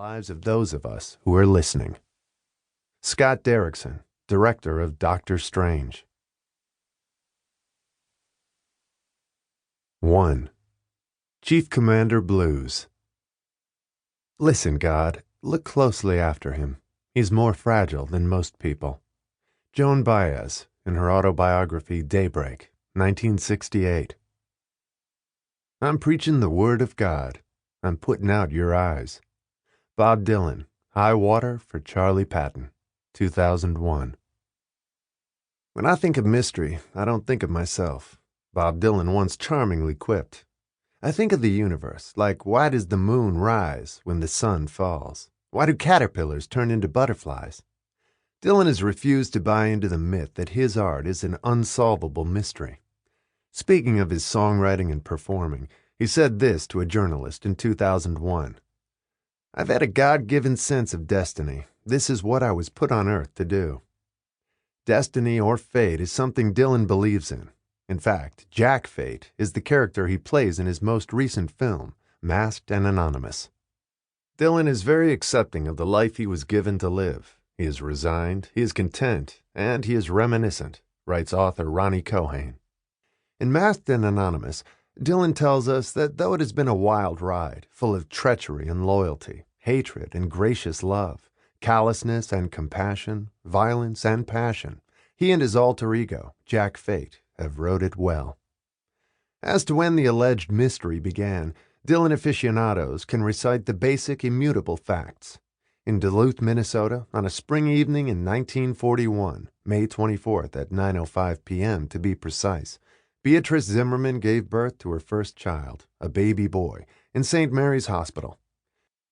lives of those of us who are listening. Scott Derrickson, director of Doctor Strange. 1. Chief Commander Blues. Listen, God, look closely after him. He's more fragile than most people. Joan Baez, in her autobiography Daybreak, 1968. I'm preaching the Word of God. I'm putting out your eyes. Bob Dylan, High Water for Charlie Patton, 2001. When I think of mystery, I don't think of myself. Bob Dylan once charmingly quipped. I think of the universe, like why does the moon rise when the sun falls? Why do caterpillars turn into butterflies? Dylan has refused to buy into the myth that his art is an unsolvable mystery. Speaking of his songwriting and performing, he said this to a journalist in 2001. I've had a God-given sense of destiny. This is what I was put on earth to do. Destiny or fate is something Dylan believes in. In fact, Jack Fate is the character he plays in his most recent film, Masked and Anonymous. Dylan is very accepting of the life he was given to live. He is resigned, he is content, and he is reminiscent, writes author Ronnie Cohane. In Masked and Anonymous, Dylan tells us that though it has been a wild ride, full of treachery and loyalty, hatred and gracious love, callousness and compassion, violence and passion, he and his alter ego, Jack Fate, have rode it well. As to when the alleged mystery began, Dylan aficionados can recite the basic immutable facts. In Duluth, Minnesota, on a spring evening in 1941, May 24th at 9:05 p.m. to be precise, Beatrice Zimmerman gave birth to her first child, a baby boy, in St. Mary's Hospital.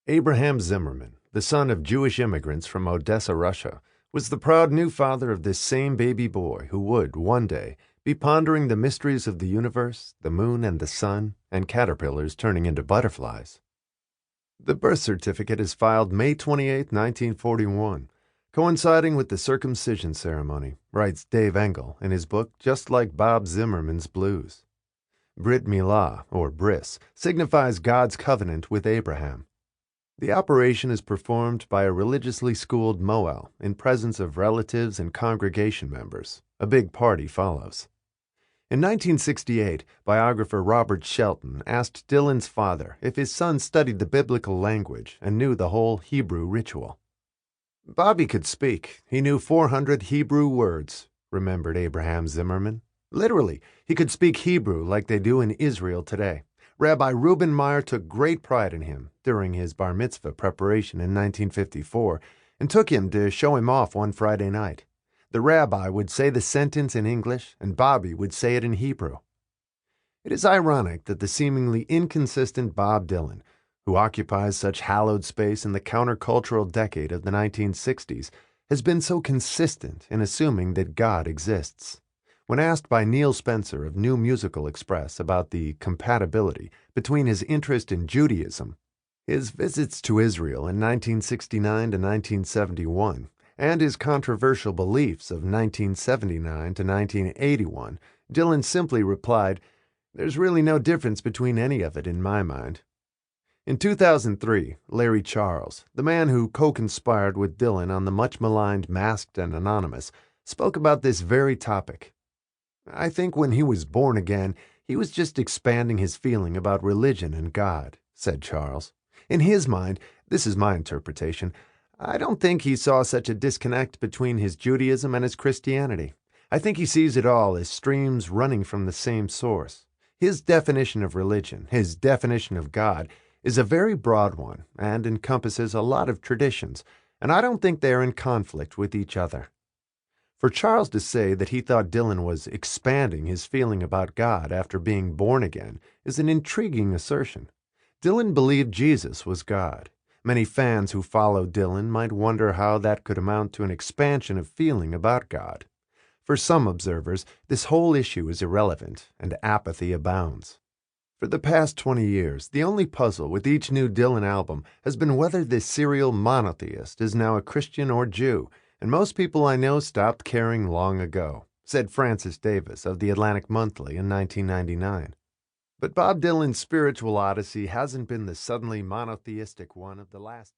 Abraham Zimmerman, the son of Jewish immigrants from Odessa, Russia, was the proud new father of this same baby boy who would, one day, be pondering the mysteries of the universe, the moon and the sun, and caterpillars turning into butterflies. The birth certificate is filed May 28, 1941, coinciding with the circumcision ceremony, writes Dave Engel in his book Just Like Bob Zimmerman's Blues. Brit Milah, or bris, signifies God's covenant with Abraham. The operation is performed by a religiously schooled Moel in presence of relatives and congregation members. A big party follows. In 1968, biographer Robert Shelton asked Dylan's father if his son studied the biblical language and knew the whole Hebrew ritual. Bobby could speak. He knew 400 Hebrew words, remembered Abraham Zimmerman. Literally, he could speak Hebrew like they do in Israel today. Rabbi Reuben Meyer took great pride in him during his bar mitzvah preparation in 1954 and took him to show him off one Friday night. The rabbi would say the sentence in English, and Bobby would say it in Hebrew. It is ironic that the seemingly inconsistent Bob Dylan, who occupies such hallowed space in the countercultural decade of the 1960s, has been so consistent in assuming that God exists. When asked by Neil Spencer of New Musical Express about the compatibility between his interest in Judaism, his visits to Israel in 1969 to 1971, and his controversial beliefs of 1979 to 1981, Dylan simply replied, "There's really no difference between any of it in my mind." In 2003, Larry Charles, the man who co-conspired with Dylan on the much-maligned Masked and Anonymous, spoke about this very topic. I think when he was born again, he was just expanding his feeling about religion and God, said Charles. In his mind, this is my interpretation, I don't think he saw such a disconnect between his Judaism and his Christianity. I think he sees it all as streams running from the same source. His definition of religion, his definition of God, is a very broad one and encompasses a lot of traditions, and I don't think they are in conflict with each other. For Charles to say that he thought Dylan was expanding his feeling about God after being born again is an intriguing assertion. Dylan believed Jesus was God. Many fans who follow Dylan might wonder how that could amount to an expansion of feeling about God. For some observers, this whole issue is irrelevant, and apathy abounds. For the past 20 years, the only puzzle with each new Dylan album has been whether this serial monotheist is now a Christian or Jew, and most people I know stopped caring long ago, said Francis Davis of the Atlantic Monthly in 1999. But Bob Dylan's spiritual odyssey hasn't been the suddenly monotheistic one of the last